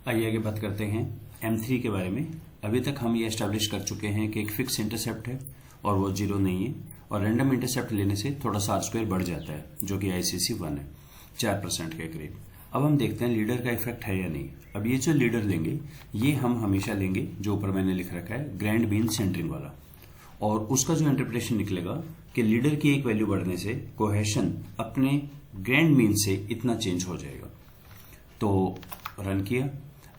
आइए आगे बात करते हैं M3 के बारे में। अभी तक हम ये एस्टैब्लिश कर चुके हैं कि एक फिक्स इंटरसेप्ट है और वो 0 नहीं है, और रैंडम इंटरसेप्ट लेने से थोड़ा सा R² बढ़ जाता है, जो कि ICC 1 है, 4% के करीब। अब हम देखते हैं लीडर का इफेक्ट है या नहीं। अब ये जो लीडर लेंगे, ये हम हमेशा लेंगे जो ऊपर मैंने लिख रखा है, ग्रैंड मीन सेंटरिंग वाला, और उसका जो इंटरप्रिटेशन निकलेगा कि लीडर की एक वैल्यू बढ़ने से कोहेशन अपने ग्रैंड मीन से इतना चेंज हो जाएगा। तो रन किया।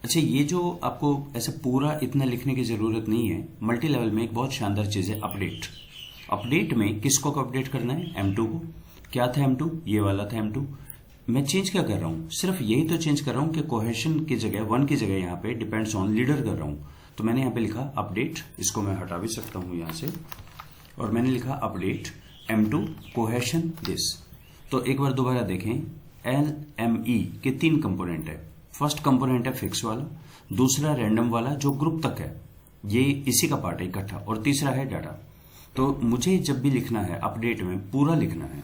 अच्छा, ये जो आपको ऐसे पूरा इतना लिखने की जरूरत नहीं है। मल्टी लेवल में एक बहुत शानदार चीज है अपडेट। अपडेट में किसको अपडेट करना है? M2 को। क्या था M2? ये वाला था M2। मैं चेंज क्या कर रहा हूं? सिर्फ यही तो चेंज कर रहा हूं कि कोहेशन की जगह 1 की जगह यहां पे डिपेंड्स ऑन लीडर कर रहा हूं। तो मैंने यहां पे लिखा अपडेट, इसको मैं हटा भी सकता हूं यहां से, और मैंने लिखा अपडेट M2 कोहेशन दिस। तो एक बार दोबारा देखें, LME के 3 कंपोनेंट है। फर्स्ट कंपोनेंट है फिक्स वाला, दूसरा रैंडम वाला जो ग्रुप तक है, ये इसी का पार्ट है इकट्ठा, और तीसरा है डाटा। तो मुझे जब भी लिखना है अपडेट में पूरा लिखना है,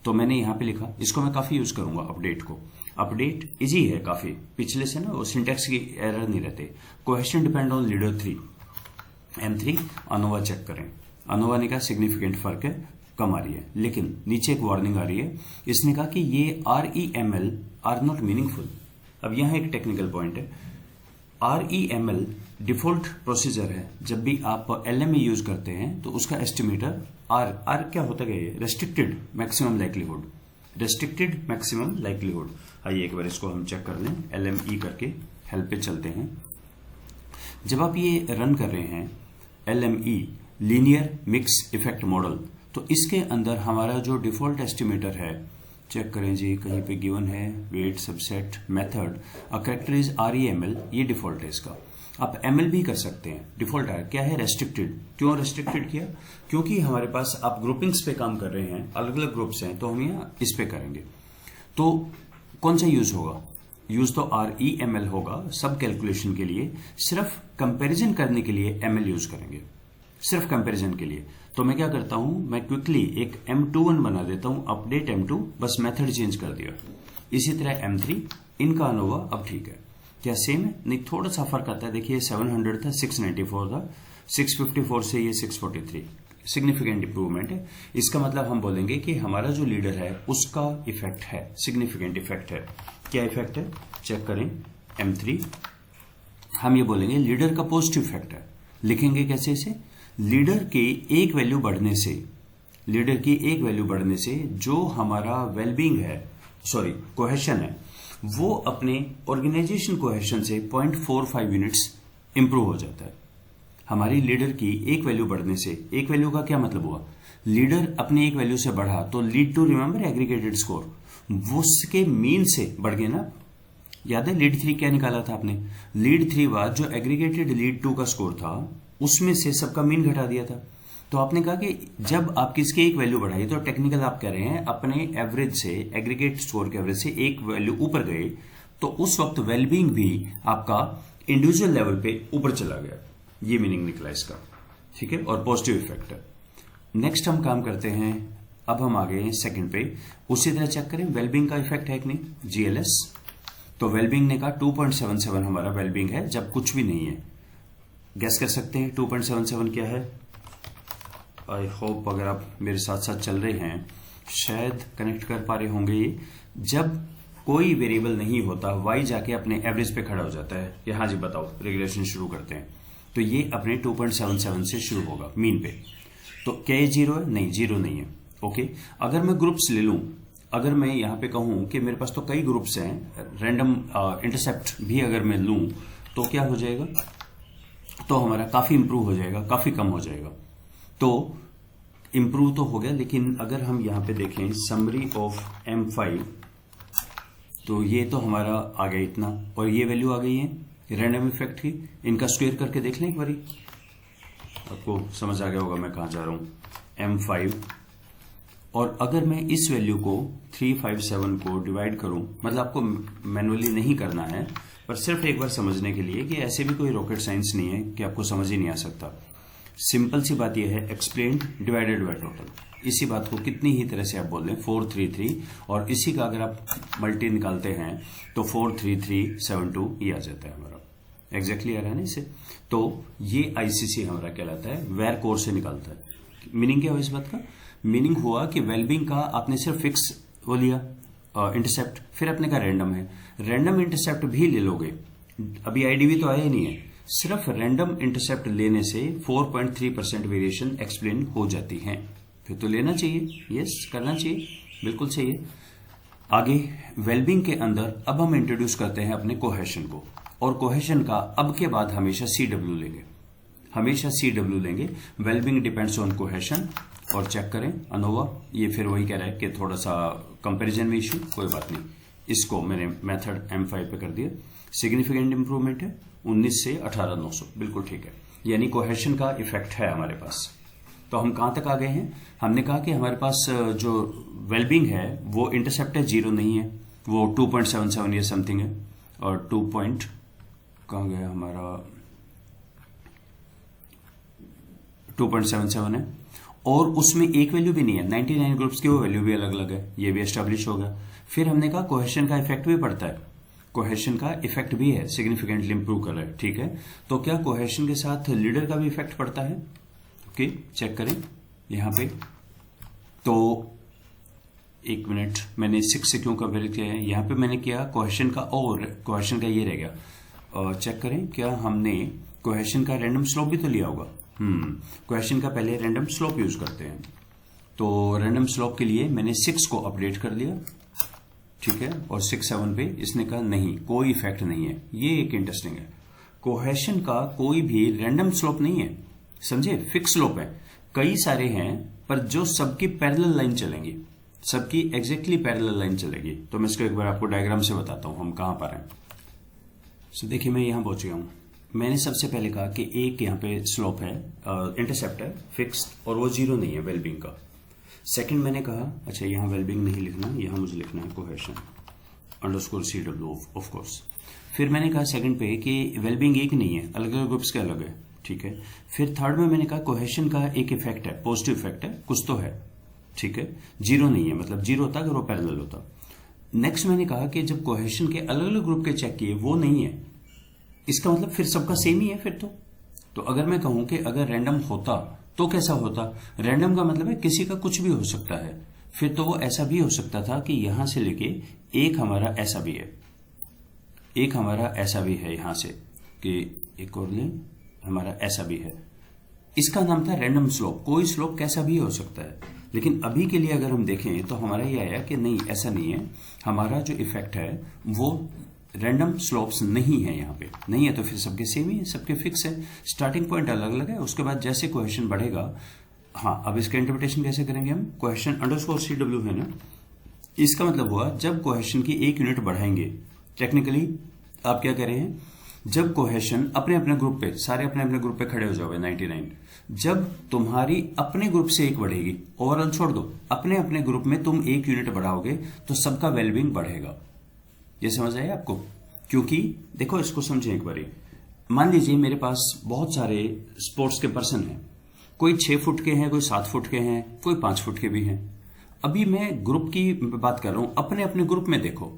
तो मैंने यहां पे लिखा, इसको मैं काफी यूज करूंगा अपडेट को। अपडेट इजी है काफी, पिछले से ना सिंटैक्स की एरर नहीं रहते। Cohesion depend on leader 3 M3। ANOVA check करें, अनोवा ने कहा सिग्निफिकेंट फर्क है, कम आ रही है, लेकिन नीचे एक वार्निंग आ रही है। इसने कहा कि ये REML आर नॉट मीनिंगफुल। अब यहां एक टेक्निकल पॉइंट है। REML डिफॉल्ट प्रोसीजर है। जब भी आप LME यूज करते हैं तो उसका एस्टिमेटर R क्या होता है? Restricted maximum likelihood. Restricted maximum likelihood. आइए एक बार इसको हम चेक कर लें, LME करके हेल्प पे चलते हैं। जब आप ये रन कर रहे हैं LME linear mix effect model, तो इसके अंदर हमारा जो डिफॉल्ट एस्टिमेटर है, चेक करें जी, कहीं पे गिवन है weight subset method character is REML, ये डिफॉल्ट है इसका। आप ML भी कर सकते हैं, डिफॉल्ट है क्या है? रेस्ट्रिक्टेड। क्यों रेस्ट्रिक्टेड किया? क्योंकि हमारे पास आप ग्रुपिंग्स पे काम कर रहे हैं, अलग अलग ग्रुप्स हैं, तो हम यहाँ इस पे करेंगे। तो कौन सा यूज होगा? यूज तो REML होगा सब कैलकुलेशन के लिए। सिर्फ कंपेरिजन करने के लिए ML यूज करेंगे, सिर्फ कंपैरिजन के लिए। तो मैं क्या करता हूं, मैं क्विकली एक M21 बना देता हूं, अपडेट M2, बस मेथड चेंज कर दिया। इसी तरह M3, इनका अनोवा अब ठीक है। क्या सेम है? नहीं, थोड़ा सा फर्क आता है। देखिए 700 था, 694 था, 654 से ये 643, सिग्निफिकेंट इंप्रूवमेंट है। इसका मतलब हम बोलेंगे कि हमारा जो लीडर है उसका इफेक्ट है, सिग्निफिकेंट इफेक्ट है। क्या इफेक्ट है? चेक करें M3। हम ये बोलेंगे लीडर का पॉजिटिव इफेक्ट है। लिखेंगे कैसे इसे? लीडर की एक वैल्यू बढ़ने से, लीडर की एक वैल्यू बढ़ने से जो हमारा वेलबींग है, सॉरी कोहेशन है, वो अपने ऑर्गेनाइजेशन कोहेशन से 0.45 यूनिट्स इंप्रूव हो जाता है। हमारी लीडर की एक वैल्यू बढ़ने से, एक वैल्यू का क्या मतलब हुआ? लीडर अपनी एक वैल्यू से बढ़ा तो lead to remember aggregated score, वो उसके मीन से बढ़ गए ना। याद है लीड 3 क्या निकाला था आपने? लीड 3 बाद जो एग्रीगेटेड लीड 2 का स्कोर था, उसमें से सबका मीन घटा दिया था। तो आपने कहा कि जब आप किसकी एक वैल्यू बढ़ाई, तो टेक्निकल आप कह रहे हैं अपने एवरेज से, एग्रीगेट स्कोर के एवरेज से एक वैल्यू ऊपर गए, तो उस वक्त वेलबींग भी आपका इंडिविजुअल लेवल पे ऊपर चला गया। ये मीनिंग निकला इसका, ठीक है, और पॉजिटिव इफेक्ट है। नेक्स्ट हम काम करते हैं, अब हम आ गए हैं सेकंड पे। उसी तरह चेक करें वेलबींग का इफेक्ट है कि नहीं, GLS। तो वेलबींग ने कहा 2.77 हमारा वेलबींग है जब कुछ भी नहीं है। गैस कर सकते हैं 2.77 क्या है? आई होप अगर आप मेरे साथ साथ चल रहे हैं शायद कनेक्ट कर पा रहे होंगे। ये जब कोई वेरिएबल नहीं होता, y जाके अपने एवरेज पे खड़ा हो जाता है। या हाँ जी बताओ, रेगुलेशन शुरू करते हैं। तो ये अपने 2.77 से शुरू होगा मीन पे। तो क्या ये 0 है? नहीं, 0 नहीं है। ओके, अगर मैं ग्रुप्स ले लूं, अगर मैं यहां पे कहूं कि मेरे पास तो कई ग्रुप्स हैं, रैंडम इंटरसेप्ट भी अगर मैं लूं, तो क्या हो जाएगा? तो हमारा काफी इंप्रूव हो जाएगा, काफी कम हो जाएगा। तो इंप्रूव तो हो गया, लेकिन अगर हम यहां पे देखें समरी ऑफ M5, तो ये तो हमारा आ गया इतना, और ये वैल्यू आ गई है रैंडम इफेक्ट की। इनका स्क्वायर करके देख लें एक बारी, आपको समझ आ गया होगा मैं कहां जा रहा हूं। M5, और अगर मैं इस वैल्यू को 357 को डिवाइड करूं, मतलब आपको मैनुअली नहीं करना है, पर सिर्फ एक बार समझने के लिए कि ऐसे भी कोई रॉकेट साइंस नहीं है कि आपको समझ ही नहीं आ सकता। सिंपल सी बात यह है, एक्सप्लेन्ड डिवाइडेड बाय टोटल। इसी बात को कितनी ही तरह से आप बोल दें, 433, और इसी का अगर आप मल्टी निकालते हैं तो 43372 ये आ जाता है हमारा। एग्जैक्टली आ रहा है ना इससे। तो ये आईसीसी हमारा कहलाता है, वेर कोर से निकालता है। मीनिंग क्या हुआ इस बात का? मीनिंग हुआ कि वेलबींग का आपने सिर्फ फिक्स वो लिया इंटरसेप्ट, फिर अपने का रैंडम है, रैंडम इंटरसेप्ट भी ले लोगे, अभी आईडीवी तो आया ही नहीं है, सिर्फ रैंडम इंटरसेप्ट लेने से 4.3% वेरिएशन एक्सप्लेन हो जाती है। फिर तो लेना चाहिए, यस करना चाहिए, बिल्कुल सही है। आगे वेलबींग के अंदर अब हम इंट्रोड्यूस करते हैं अपने कोहेशन को, और कोहेशन का अब के बाद हमेशा CW लेंगे, हमेशा CW लेंगे। Wellbeing depends on cohesion. और चेक करें अनोवा, ये फिर वही कह रहा है कि थोड़ा सा कंपैरिजन में इश्यू, कोई बात नहीं, इसको मैंने मेथड M5 पे कर दिया। सिग्निफिकेंट इंप्रूवमेंट है 19 से 18,900, बिल्कुल ठीक है, यानी कोहेशन का इफेक्ट है हमारे पास। तो हम कहां तक आ गए हैं? हमने कहा कि हमारे पास जो वेलबींग है वो इंटरसेप्ट है 0 नहीं है, वो 2.77 या समथिंग है, और 2 पॉइंट कहां गया हमारा 2.77 है, और उसमें एक वैल्यू भी नहीं है, 99 ग्रुप्स की वो वैल्यू भी अलग अलग है, ये भी एस्टेब्लिश हो गया। फिर हमने कहा कोहेशन का इफेक्ट भी पड़ता है, कोहेशन का इफेक्ट भी है, सिग्निफिकेंटली इंप्रूव कर रहा है, ठीक है। तो क्या कोहेशन के साथ लीडर का भी इफेक्ट पड़ता है? ओके, चेक करें यहां पे। तो एक मिनट, मैंने 6 से क्यों कंपेयर किया है? यहां पे मैंने किया कोहेशन का, और कोहेशन का ये रह गया। और चेक करें क्या हमने कोहेशन का रैंडम स्लोप भी तो लिया होगा। कोहेशन का पहले रैंडम स्लोप यूज करते हैं, तो रैंडम स्लोप के लिए मैंने 6 को अपडेट कर दिया, ठीक है, और 6 7 पे इसने कहा नहीं, कोई इफेक्ट नहीं है। ये एक इंटरेस्टिंग है, कोहेशन का कोई भी रैंडम स्लोप नहीं है, समझे, फिक्स स्लोप है। कई सारे हैं पर जो सबकी पैरेलल लाइन चलेंगी, सबकी एग्जैक्टली पैरेलल लाइन चलेगी। तो मैं इसको एक बार आपको डायग्राम से बताता हूं हम कहां पर हैं। सो देखिए मैं यहां पहुंच गया हूं। मैंने सबसे पहले कहा कि एक यहां पे स्लोप है, इंटरसेप्ट है फिक्स्ड, और वो 0 नहीं है वेलबींग का। सेकंड मैंने कहा अच्छा यहां वेलबींग नहीं लिखना, यहां मुझे लिखना है cohesion underscore CW of course. फिर मैंने कहा सेकंड पे कि वेलबींग एक नहीं है, अलग अलग ग्रुप्स के अलग है, ठीक है। फिर थर्ड में मैंने कहा कोहेशन का एक इफेक्ट है, पॉजिटिव इफेक्ट है, कुछ तो है, ठीक है, 0 नहीं है, मतलब 0 होता अगर वो पैरेलल होता। नेक्स्ट मैंने कहा कि जब कोहेशन के अलग अलग ग्रुप के चेक किए वो नहीं है, इसका मतलब फिर सबका सेम ही है फिर तो अगर मैं कहूं कि अगर रैंडम होता तो कैसा होता? रैंडम का मतलब है किसी का कुछ भी हो सकता है, फिर तो वो ऐसा भी हो सकता था कि यहां से लेके एक हमारा ऐसा भी है, एक हमारा ऐसा भी है, यहां से कि एक और ले हमारा ऐसा भी है, इसका नाम था रैंडम स्लोप। कोई स्लोप कैसा भी हो सकता है, लेकिन अभी के लिए अगर हम देखें तो हमारा ये आया कि नहीं ऐसा नहीं है, हमारा जो इफेक्ट है वो रैंडम स्लोप्स नहीं है, यहाँ पे नहीं है, तो फिर सबके सेम ही है, सबके फिक्स है, स्टार्टिंग पॉइंट अलग अलग है। उसके बाद जैसे कोहेशन बढ़ेगा, हाँ अब इसका इंटरप्रिटेशन कैसे करेंगे हम? कोहेशन अंडरस्कोर CW है ना, इसका मतलब हुआ जब कोहेशन की एक यूनिट बढ़ाएंगे, टेक्निकली आप क्या कह रहे हैं, जब कोहेशन अपने अपने ग्रुप पे, सारे अपने अपने ग्रुप पे खड़े हो जाओगे 99, जब तुम्हारी अपने ग्रुप से एक बढ़ेगी, ओवरऑल छोड़ दो, अपने अपने ग्रुप में तुम एक यूनिट बढ़ाओगे तो सबका वेलबींग बढ़ेगा। ये समझ आया आपको? क्योंकि देखो इसको समझें एक बारी, मान लीजिए मेरे पास बहुत सारे स्पोर्ट्स के पर्सन हैं, कोई 6 फुट के हैं, कोई 7 फुट के हैं, कोई 5 फुट के भी हैं। अभी मैं ग्रुप की बात कर रहा हूं, अपने अपने ग्रुप में देखो,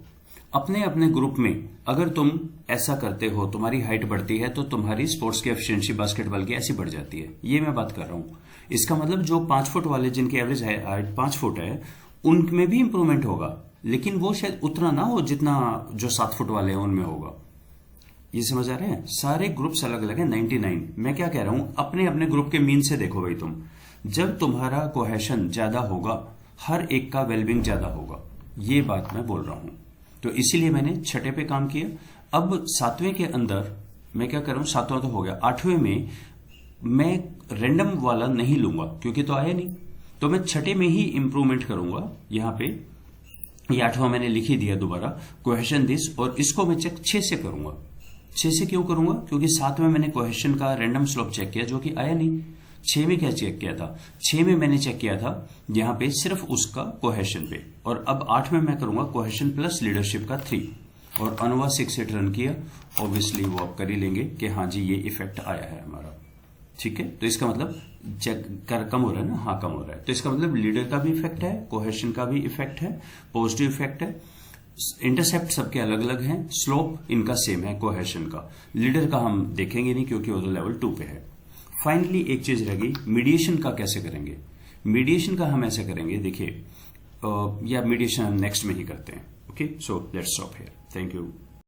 अपने अपने ग्रुप में अगर तुम ऐसा करते हो, तुम्हारी हाइट बढ़ती है तो तुम्हारी स्पोर्ट्स की एफिशिएंसी बास्केटबॉल की ऐसी बढ़ जाती है, ये मैं बात कर रहा हूं। इसका मतलब जो 5 फुट वाले जिनकी एवरेज हाइट 5 फुट है उनमें भी इंप्रूवमेंट होगा, लेकिन वो शायद उतना ना हो जितना जो 7 फुट वाले हैं उनमें होगा। ये समझ आ रहे हैं? सारे ग्रुप्स अलग अलग हैं 99। मैं क्या कह रहा हूं, अपने अपने ग्रुप के मीन से देखो भाई तुम, जब तुम्हारा कोहेशन ज्यादा होगा हर एक का वेलबींग ज्यादा होगा, ये बात मैं बोल रहा हूं। तो इसीलिए मैंने छठे पे काम किया। अब 7वें के अंदर मैं क्या कर रहा हूं, 7वां तो हो गया, 8वें में मैं रैंडम वाला नहीं लूंगा क्योंकि तो आया नहीं, तो मैं छठे में ही इंप्रूवमेंट करूंगा। यहां पे ये 8वां मैंने लिख ही दिया दोबारा, कोहेशन दिस, और इसको मैं चेक 6 से करूंगा। 6 से क्यों करूंगा? क्योंकि 7 में मैंने कोहेशन का रैंडम स्लोप चेक किया जो कि आया नहीं। 6 में क्या चेक किया था? 6 में मैंने चेक किया था यहां पे सिर्फ उसका कोहेशन पे, और अब 8 में मैं करूंगा कोहेशन प्लस लीडरशिप का 3, और अनोवा 6 से रन किया। ऑब्वियसली वो आप कर ही लेंगे कि हाँ जी ये इफेक्ट आया है हमारा। ठीक है, तो इसका मतलब कम हो रहा है ना, हाँ कम हो रहा है, तो इसका मतलब लीडर का भी इफेक्ट है, कोहेशन का भी इफेक्ट है, पॉजिटिव इफेक्ट है। इंटरसेप्ट सबके अलग अलग हैं, स्लोप इनका सेम है कोहेशन का। लीडर का हम देखेंगे नहीं क्योंकि वो तो लेवल 2 पे है। फाइनली एक चीज रह गई, मीडिएशन का कैसे करेंगे। मीडिएशन का हम ऐसे करेंगे, देखिए या मीडिएशन हम नेक्स्ट में ही करते हैं। Okay, so let's stop here, thank you.